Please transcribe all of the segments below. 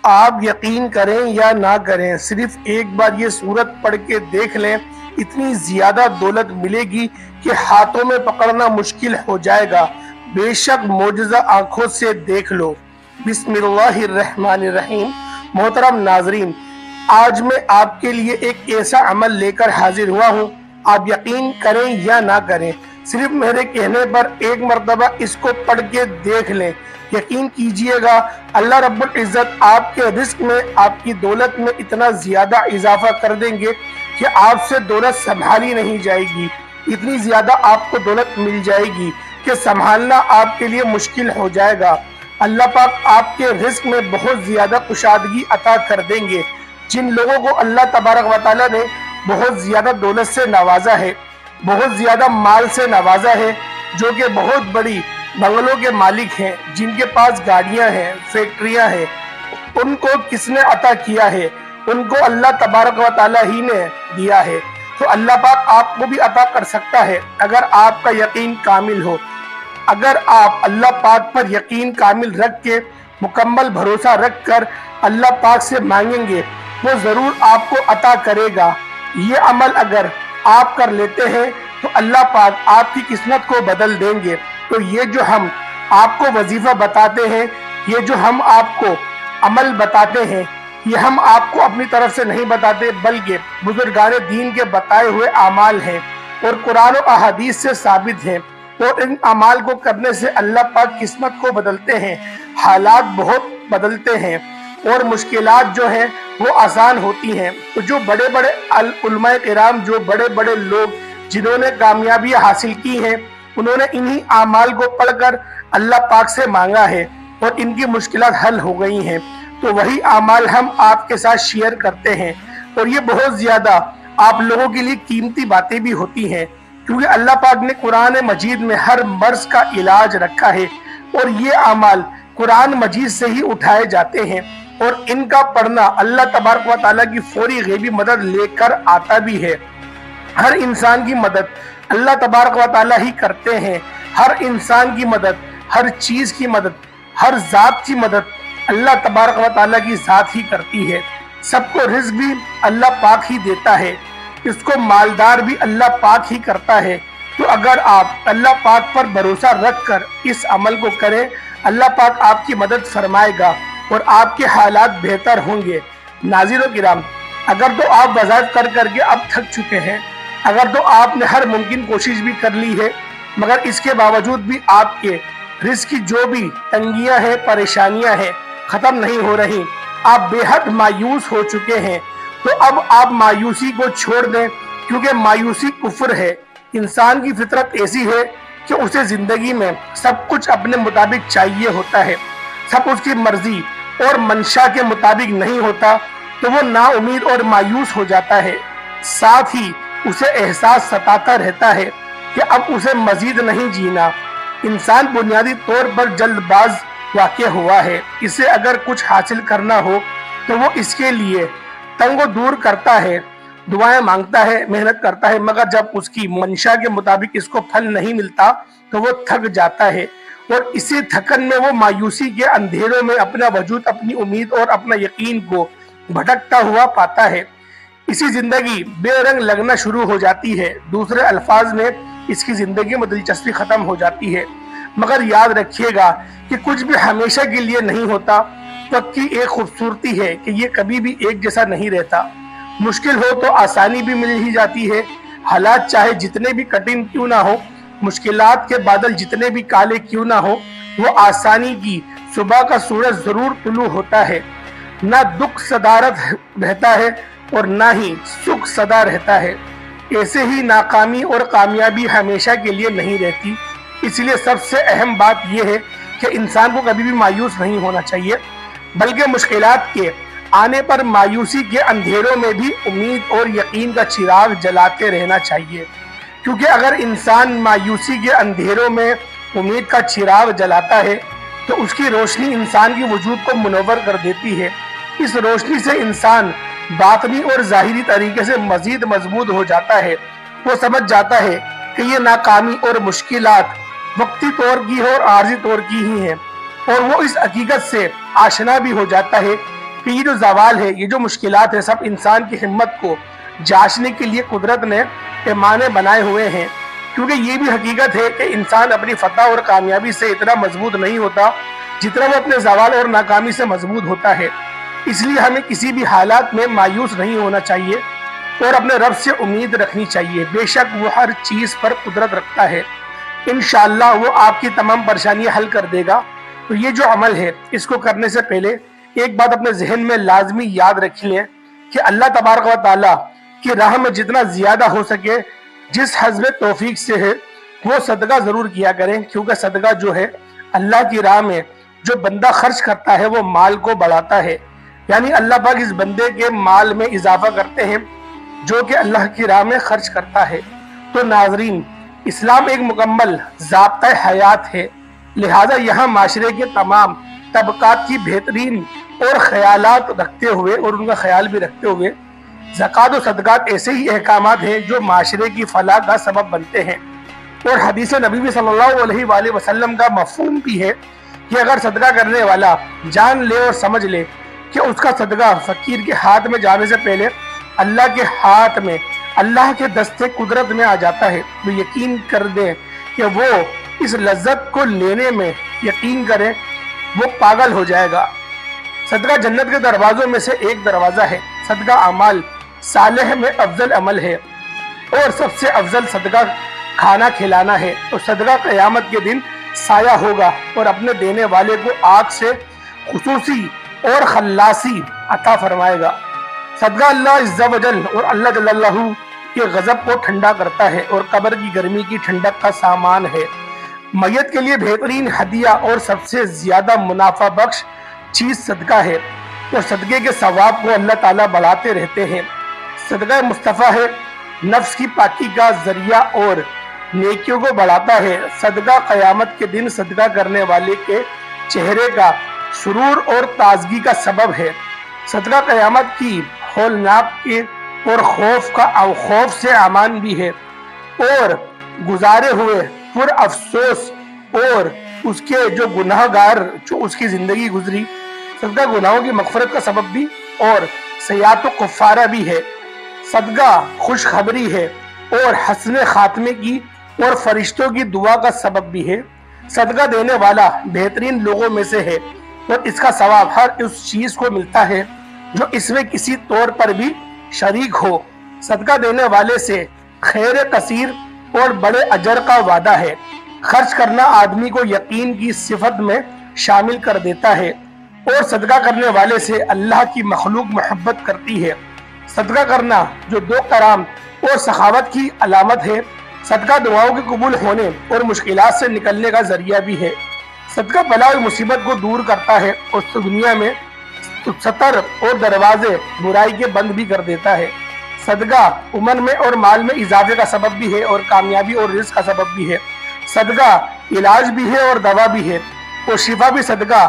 آپ یقین کریں یا نہ کریں، صرف ایک بار یہ سورت پڑھ کے دیکھ لیں، اتنی زیادہ دولت ملے گی کہ ہاتھوں میں پکڑنا مشکل ہو جائے گا۔ بے شک معجزہ آنکھوں سے دیکھ لو۔ بسم اللہ الرحمن الرحیم۔ محترم ناظرین، آج میں آپ کے لیے ایک ایسا عمل لے کر حاضر ہوا ہوں، آپ یقین کریں یا نہ کریں، صرف میرے کہنے پر ایک مرتبہ اس کو پڑھ کے دیکھ لیں، یقین کیجئے گا اللہ رب العزت آپ کے رزق میں، آپ کی دولت میں اتنا زیادہ اضافہ کر دیں گے کہ آپ سے دولت سنبھالی نہیں جائے گی۔ اتنی زیادہ آپ کو دولت مل جائے گی کہ سنبھالنا آپ کے لیے مشکل ہو جائے گا۔ اللہ پاک آپ کے رزق میں بہت زیادہ کشادگی عطا کر دیں گے۔ جن لوگوں کو اللہ تبارک و تعالیٰ نے بہت زیادہ دولت سے نوازا ہے، بہت زیادہ مال سے نوازا ہے، جو کہ بہت بڑی بنگلوں کے مالک ہیں، جن کے پاس گاڑیاں ہیں، فیکٹریاں ہیں، ان کو کس نے عطا کیا ہے؟ ان کو اللہ تبارک و تعالیٰ ہی نے دیا ہے۔ تو اللہ پاک آپ کو بھی عطا کر سکتا ہے اگر آپ کا یقین کامل ہو۔ اگر آپ اللہ پاک پر یقین کامل رکھ کے، مکمل بھروسہ رکھ کر اللہ پاک سے مانگیں گے، وہ ضرور آپ کو عطا کرے گا۔ یہ عمل اگر آپ کر لیتے ہیں تو اللہ پاک آپ کی قسمت کو بدل دیں گے۔ تو یہ جو ہم آپ کو وظیفہ بتاتے ہیں، یہ جو ہم آپ کو عمل بتاتے ہیں، یہ ہم آپ کو اپنی طرف سے نہیں بتاتے، بلکہ بزرگان دین کے بتائے ہوئے اعمال ہیں اور قرآن و احادیث سے ثابت ہیں، اور ان اعمال کو کرنے سے اللہ پاک قسمت کو بدلتے ہیں، حالات بہت بدلتے ہیں اور مشکلات جو ہیں وہ آسان ہوتی ہیں۔ تو جو بڑے بڑے علماء کرام، جو بڑے بڑے لوگ جنہوں نے کامیابیاں حاصل کی ہیں، انہوں نے انہی اعمال کو پڑھ کر اللہ پاک سے مانگا ہے اور ان کی مشکلات حل ہو گئی ہیں۔ تو وہی اعمال ہم آپ کے ساتھ شیئر کرتے ہیں، اور یہ بہت زیادہ آپ لوگوں کے لیے قیمتی باتیں بھی ہوتی ہیں، کیونکہ اللہ پاک نے قرآن مجید میں ہر مرض کا علاج رکھا ہے، اور یہ اعمال قرآن مجید سے ہی اٹھائے جاتے ہیں، اور ان کا پڑھنا اللہ تبارک و تعالیٰ کی فوری غیبی مدد لے کر آتا بھی ہے۔ ہر انسان کی مدد اللہ تبارک و تعالیٰ ہی کرتے ہیں، ہر انسان کی مدد، ہر چیز کی مدد، ہر ذات کی مدد اللہ تبارک و تعالیٰ کی ذات ہی کرتی ہے۔ سب کو رزق بھی اللہ پاک ہی دیتا ہے، اس کو مالدار بھی اللہ پاک ہی کرتا ہے۔ تو اگر آپ اللہ پاک پر بھروسہ رکھ کر اس عمل کو کریں، اللہ پاک آپ کی مدد فرمائے گا اور آپ کے حالات بہتر ہوں گے۔ ناظرین و کرام، اگر تو آپ وظائف کر کر کے اب تھک چکے ہیں، اگر تو آپ نے ہر ممکن کوشش بھی کر لی ہے، مگر اس کے باوجود بھی آپ کے رزق کی جو بھی تنگیاں ہیں، پریشانیاں ہیں، ختم نہیں ہو رہی، آپ بے حد مایوس ہو چکے ہیں، تو اب آپ مایوسی کو چھوڑ دیں، کیونکہ مایوسی کفر ہے۔ انسان کی فطرت ایسی ہے کہ اسے زندگی میں سب کچھ اپنے مطابق چاہیے ہوتا ہے، سب اس کی مرضی اور منشا کے مطابق نہیں ہوتا، تو وہ نا امید اور مایوس ہو جاتا ہے۔ ساتھ ہی اسے احساس ستاتا رہتا ہے کہ اب اسے مزید نہیں جینا۔ انسان بنیادی طور پر جلد باز واقع ہوا ہے، اسے اگر کچھ حاصل کرنا ہو تو وہ اس کے لیے تنگ و دور کرتا ہے، دعائیں مانگتا ہے، محنت کرتا ہے، مگر جب اس کی منشا کے مطابق اس کو پھل نہیں ملتا تو وہ تھک جاتا ہے، اور اسی تھکن میں وہ مایوسی کے اندھیروں میں اپنا وجود، اپنی امید اور اپنا یقین کو بھٹکتا ہوا پاتا ہے۔ اسی زندگی بے رنگ لگنا شروع ہو جاتی ہے، دوسرے الفاظ میں اس کی زندگی میں دلچسپی ختم ہو جاتی ہے۔ مگر یاد رکھیے گا کہ کچھ بھی ہمیشہ کے لیے نہیں ہوتا۔ وقت کی ایک خوبصورتی ہے کہ یہ کبھی بھی ایک جیسا نہیں رہتا۔ مشکل ہو تو آسانی بھی مل ہی جاتی ہے۔ حالات چاہے جتنے بھی کٹھن کیوں نہ ہو، مشکلات کے بادل جتنے بھی کالے کیوں نہ ہو، وہ آسانی کی صبح کا سورج ضرور طلوع ہوتا ہے۔ نہ دکھ صدارت رہتا ہے اور نہ ہی سکھ صدا رہتا ہے۔ ایسے ہی ناکامی اور کامیابی ہمیشہ کے لیے نہیں رہتی۔ اس لیے سب سے اہم بات یہ ہے کہ انسان کو کبھی بھی مایوس نہیں ہونا چاہیے، بلکہ مشکلات کے آنے پر مایوسی کے اندھیروں میں بھی امید اور یقین کا چراغ جلاتے رہنا چاہیے، کیونکہ اگر انسان مایوسی کے اندھیروں میں امید کا چراغ جلاتا ہے تو اس کی روشنی انسان کی وجود کو منور کر دیتی ہے۔ اس روشنی سے انسان باطنی اور ظاہری طریقے سے مزید مضبوط ہو جاتا ہے۔ وہ سمجھ جاتا ہے کہ یہ ناکامی اور مشکلات وقتی طور کی اور عارضی طور کی ہی ہیں، اور وہ اس حقیقت سے آشنا بھی ہو جاتا ہے کہ یہ جو زوال ہے، یہ جو مشکلات ہے، سب انسان کی ہمت کو جانچنے کے لیے قدرت نے پیمانے بنائے ہوئے ہیں، کیونکہ یہ بھی حقیقت ہے کہ انسان اپنی فتح اور کامیابی سے اتنا مضبوط نہیں ہوتا جتنا وہ اپنے زوال اور ناکامی سے مضبوط ہوتا ہے۔ اس لیے ہمیں کسی بھی حالات میں مایوس نہیں ہونا چاہیے اور اپنے رب سے امید رکھنی چاہیے۔ بے شک وہ ہر چیز پر قدرت رکھتا ہے، انشاءاللہ وہ آپ کی تمام پریشانیاں حل کر دے گا۔ تو یہ جو عمل ہے، اس کو کرنے سے پہلے ایک بات اپنے ذہن میں لازمی یاد رکھ لیں کہ اللہ تبارک و تعالیٰ کی راہ میں جتنا زیادہ ہو سکے، جس حسب توفیق سے ہے، وہ صدقہ ضرور کیا کریں، کیونکہ صدقہ جو ہے اللہ کی راہ میں جو بندہ خرچ کرتا ہے وہ مال کو بڑھاتا ہے، یعنی اللہ پاک اس بندے کے مال میں اضافہ کرتے ہیں جو کہ اللہ کی راہ میں خرچ کرتا ہے۔ تو ناظرین، اسلام ایک مکمل ضابطۂ حیات ہے، لہٰذا یہاں معاشرے کے تمام طبقات کی بہترین اور خیالات رکھتے ہوئے اور ان کا خیال بھی رکھتے ہوئے زکوٰۃ و صدقات ایسے ہی احکامات ہیں جو معاشرے کی فلاح کا سبب بنتے ہیں۔ اور حدیث نبی بھی صلی اللہ علیہ وآلہ وسلم کا مفہوم بھی ہے کہ اگر صدقہ کرنے والا جان لے اور سمجھ لے کہ اس کا صدقہ فقیر کے ہاتھ میں جانے سے پہلے اللہ کے ہاتھ میں، اللہ کے دستے قدرت میں آ جاتا ہے، تو یقین کر دیں کہ وہ اس لذت کو لینے میں یقین کریں وہ پاگل ہو جائے گا۔ صدقہ جنت کے دروازوں میں سے ایک دروازہ ہے۔ صدقہ اعمال صالح میں افضل عمل ہے اور سب سے افضل صدقہ کھانا کھلانا ہے۔ تو صدقہ قیامت کے دن سایہ ہوگا اور اپنے دینے والے کو آگ سے خصوصی اور خلاصی عطا فرمائے گا۔ صدقہ اللہ عز و جل اور اللہ جل اللہ کے غضب کو ٹھنڈا کرتا ہے اور قبر کی گرمی کی ٹھنڈک کا سامان ہے۔ میت کے لیے بہترین ہدیہ اور سب سے زیادہ منافع بخش چیز صدقہ ہے، اور صدقے کے ثواب کو اللہ تعالیٰ بڑھاتے رہتے ہیں۔ صدقہ مصطفیٰ ہے، نفس کی پاکی کا ذریعہ اور نیکیوں کو بڑھاتا ہے۔ صدقہ قیامت کے دن صدقہ کرنے والے کے چہرے کا سرور اور تازگی کا سبب ہے۔ صدقہ قیامت کی ہولناک کے اور خوف سے امان بھی ہے، اور گزارے ہوئے پر افسوس اور اس کے جو گناہ گار جو اس کی زندگی گزری، صدقہ گناہوں کی مغفرت کا سبب بھی اور سیئات و کفارہ بھی ہے۔ صدقہ خوشخبری ہے اور حسن خاتمے کی اور فرشتوں کی دعا کا سبب بھی ہے۔ صدقہ دینے والا بہترین لوگوں میں سے ہے اور اس کا ثواب ہر اس چیز کو ملتا ہے جو اس میں کسی طور پر بھی شریک ہو۔ صدقہ دینے والے سے خیر کثیر اور بڑے اجر کا وعدہ ہے۔ خرچ کرنا آدمی کو یقین کی صفت میں شامل کر دیتا ہے، اور صدقہ کرنے والے سے اللہ کی مخلوق محبت کرتی ہے۔ صدقہ کرنا جو دو کرام اور سخاوت کی علامت ہے۔ صدقہ دعاؤں کے قبول ہونے اور مشکلات سے نکلنے کا ذریعہ بھی ہے۔ صدقہ بلا اور مصیبت کو دور کرتا ہے اور دنیا میں ستر اور دروازے برائی کے بند بھی کر دیتا ہے۔ صدقہ عمر میں اور مال میں اضافے کا سبب بھی ہے اور کامیابی اور رزق کا سبب بھی ہے۔ صدقہ علاج بھی ہے اور دوا بھی ہے، اور شفا بھی۔ صدقہ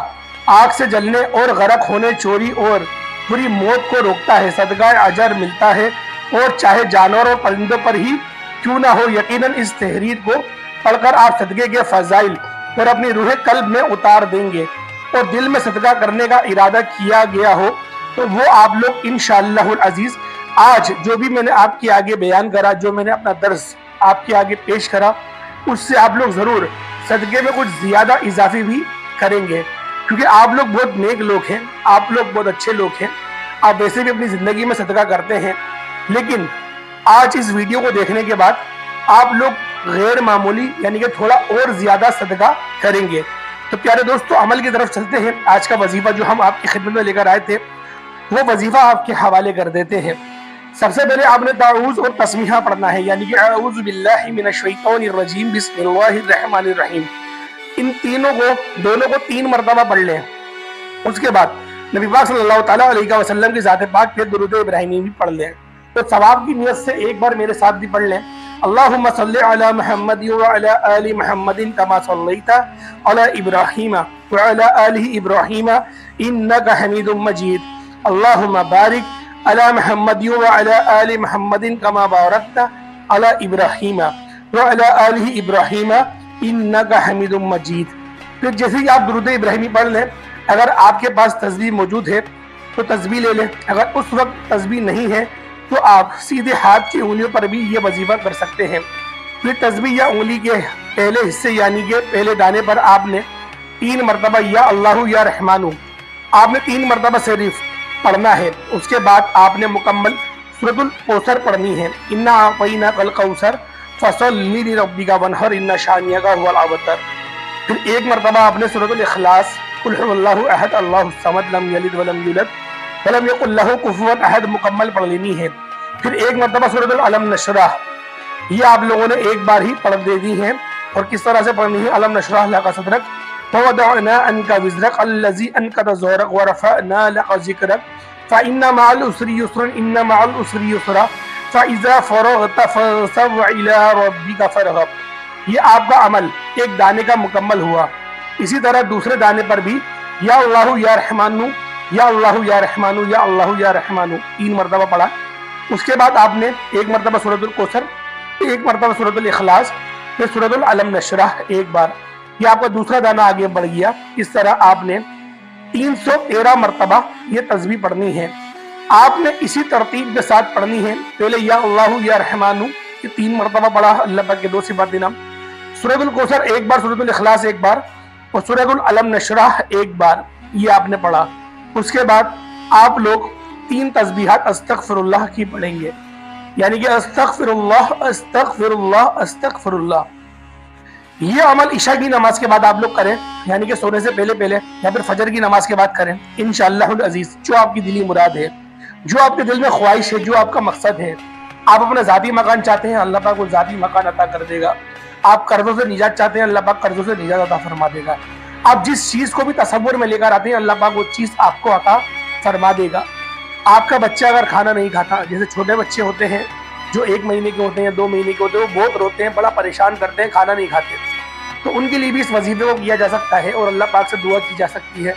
آگ سے جلنے اور غرق ہونے، چوری اور بری موت کو روکتا ہے۔ صدقہ اجر ملتا ہے، اور چاہے جانور اور پرندوں پر ہی کیوں نہ ہو۔ یقیناً اس تحریر کو پڑھ کر آپ صدقے کے فضائل اور اپنی روح قلب میں اتار دیں گے، اور دل میں صدقہ کرنے کا ارادہ کیا گیا ہو تو وہ آپ لوگ انشاءاللہ العزیز آج جو بھی میں نے آپ کے آگے بیان کرا، جو میں نے اپنا درس آپ کے آگے پیش کرا، اس سے آپ لوگ ضرور صدقے میں کچھ زیادہ اضافی بھی کریں گے، کیونکہ آپ لوگ بہت نیک لوگ ہیں، آپ لوگ بہت اچھے لوگ ہیں، آپ ویسے بھی اپنی زندگی میں صدقہ کرتے ہیں، لیکن آج اس ویڈیو کو دیکھنے کے بعد آپ لوگ غیر معمولی یعنی کہ تھوڑا اور زیادہ صدقہ کریں گے۔ تو پیارے دوستو، عمل کی طرف چلتے ہیں۔ آج کا وظیفہ جو ہم آپ کی خدمت میں لے کر آئے تھے، وہ وظیفہ آپ کے حوالے کر دیتے ہیں۔ سب سے پہلے آپ نے تعوذ اور تسمیہ پڑھنا ہے، یعنی کہ اعوذ باللہ من الشیطان الرجیم بسم اللہ الرحمن الرحیم۔ ان دونوں کو 3 مرتبہ پڑھ لیں۔ اس کے بعد نبی پاک صلی اللہ تعالیٰ علیہ وسلم کی ذات پاک پہ درود ابراہیمی بھی پڑھ لیں۔ تو ثواب کی نیت سے ایک بار میرے ساتھ بھی پڑھ لیں۔ اللہم صلی علی محمد وعلی آل محمد کما صلیت علی ابراہیم وعلی آل ابراہیم انک حمید مجید۔ اللہم بارک علی محمد وعلی آل محمد کما بارکت علی ابراہیم وعلی آل ابراہیم انک حمید مجید۔ پھر جیسے ہی آپ درود ابراہیمی پڑھ لیں، اگر آپ کے پاس تسبیح موجود ہے تو تسبیح لے لیں۔ اگر اس وقت تسبیح نہیں ہے تو آپ سیدھے ہاتھ کی انگلیوں پر بھی یہ وظیفہ کر سکتے ہیں۔ پھر تسبیح یا انگلی کے پہلے حصے یعنی کہ پہلے دانے پر آپ نے 3 مرتبہ یا اللہ یا رحمانو آپ نے 3 مرتبہ صرف پڑھنا ہے۔ اس کے بعد آپ نے مکمل سورۃ الکوثر پڑھنی ہے۔ انا اعطیناک الکوثر فصلی لربک وانحر ان شانئک هو الابتر۔ پھر 1 مرتبہ آپ نے سورۃ الاخلاص قل هو اللہ احد اللہ الصمد لم یلد ولم یولد ولم یکن لہ کفوا احد مکمل پڑھ لینی ہے۔ پھر 1 مرتبہ سورۃ العلم نشرح یہ آپ لوگوں نے ایک بار ہی پڑھ دے دی ہے۔ اور کس طرح سے پڑھنی ہے؟ علم نشرح لک صدرک ووضعنا عنک وزرک الذی انقض ظہرک ورفعنا لک ذکرک فإن مع العسر یسرا ان مع العسر یسرا فإذا فرغت فانصب إلى ربك فارغب۔ یہ آپ کا عمل ایک دانے کا مکمل ہوا۔ اسی طرح دوسرے دانے پر بھی یا اللہ یا رحمانو یا اللہ یا رحمانو یا اللہ یا رحمانو 3 مرتبہ پڑھا۔ اس کے بعد آپ نے 1 مرتبہ سورۃ الکوثر، 1 مرتبہ سورۃ الاخلاص، پھر سورۃ العلم نشرح ایک بار۔ یہ آپ کا دوسرا دانہ آگے بڑھ گیا۔ اس طرح آپ نے 313 مرتبہ یہ تسبیح پڑھنی ہے۔ آپ نے اسی ترتیب کے ساتھ پڑھنی ہے۔ پہلے یا اللہ یا رحمانو یہ 3 مرتبہ پڑھا، اللہ پاک کے 2 صفات نام، سورۃ الکوثر ایک بار، سورۃ الاخلاص ایک بار اور سورۃ العلم نشرح ایک بار، یہ آپ نے پڑھا۔ اس کے بعد آپ لوگ 3 تسبیحات استغفر اللہ کی پڑھیں گے، یعنی کہ استغفر اللہ استغفر اللہ استغفر اللہ۔ یہ عمل عشاء کی نماز کے بعد آپ لوگ کریں، یعنی کہ سونے سے پہلے یا پھر فجر کی نماز کے بعد کریں انشاءاللہ العزیز۔ جو آپ کی دلی مراد ہے، جو آپ کے دل میں خواہش ہے، جو آپ کا مقصد ہے، آپ اپنا ذاتی مکان چاہتے ہیں، اللہ پاک وہ ذاتی مکان عطا کر دے گا۔ آپ قرضوں سے نجات چاہتے ہیں، اللہ پاک قرضوں سے نجات عطا فرما دے گا۔ آپ جس چیز کو بھی تصور میں لے کر آتے ہیں، اللہ پاک وہ چیز آپ کو عطا فرما دے گا۔ آپ کا بچہ اگر کھانا نہیں کھاتا، جیسے چھوٹے بچے ہوتے ہیں جو 1 مہینے کے ہوتے ہیں، 2 مہینے کے ہوتے ہیں، وہ بہت روتے ہیں، بڑا پریشان کرتے ہیں، کھانا نہیں کھاتے، تو ان کے لیے بھی اس وظیفے کو کیا جا سکتا ہے اور اللہ پاک سے دعا کی جا سکتی ہے۔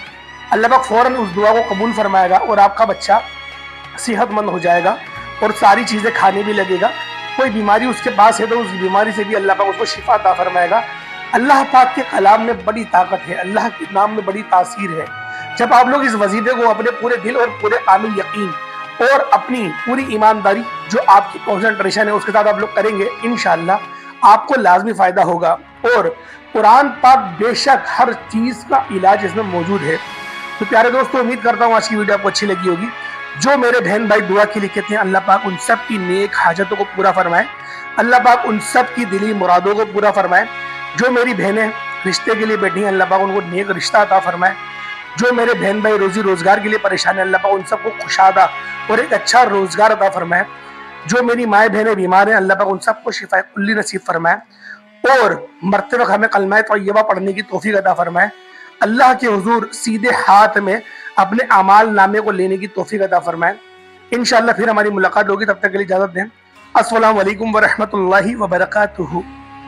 اللہ پاک فوراً اس دعا کو قبول فرمائے گا اور آپ کا بچہ صحت مند ہو جائے گا اور ساری چیزیں کھانے بھی لگے گا۔ کوئی بیماری اس کے پاس ہے تو اس بیماری سے بھی اللہ پاک اس کو شفا عطا فرمائے گا۔ اللہ پاک کے کلام میں بڑی طاقت ہے، اللہ کے نام میں بڑی تاثیر ہے۔ جب آپ لوگ اس وظیفے کو اپنے پورے دل اور پورے کامل یقین اور اپنی پوری ایمانداری جو آپ کی کنسنٹریشن ہے اس کے ساتھ آپ لوگ کریں گے، انشاءاللہ آپ کو لازمی فائدہ ہوگا۔ اور قرآن پاک بے شک ہر چیز کا علاج اس میں موجود ہے۔ تو پیارے دوستو، امید کرتا ہوں آج کی ویڈیو آپ کو اچھی لگی ہوگی۔ جو میرے بہن بھائی دعا کے لیے کہتے ہیں، اللہ پاک ان سب کی نیک حاجتوں کو پورا فرمائے، اللہ پاک ان سب کی دلی مرادوں کو پورا فرمائے۔ جو میری بہنیں رشتے کے لیے بیٹھی ہیں، اللہ پاک ان کو نیک رشتہ عطا فرمائے۔ جو میرے بہن بھائی روزی روزگار کے لیے پریشان ہیں، اللہ پاک ان سب کو کشادہ اور ایک اچھا روزگار عطا فرمائے۔ جو میری مائیں بہنیں بیمار ہیں، اللہ پاک ان سب کو شفا کلی نصیب فرمائے اور مرتے وقت ہمیں کلمہ طیبہ پڑھنے کی توفیق عطا فرمائے۔ اللہ کے حضور سیدھے ہاتھ میں اپنے اعمال نامے کو لینے کی توفیق عطا فرمائے۔ انشاءاللہ پھر ہماری ملاقات ہوگی، تب تک کے لیے اجازت دیں۔ السلام علیکم ورحمۃ اللہ وبرکاتہ۔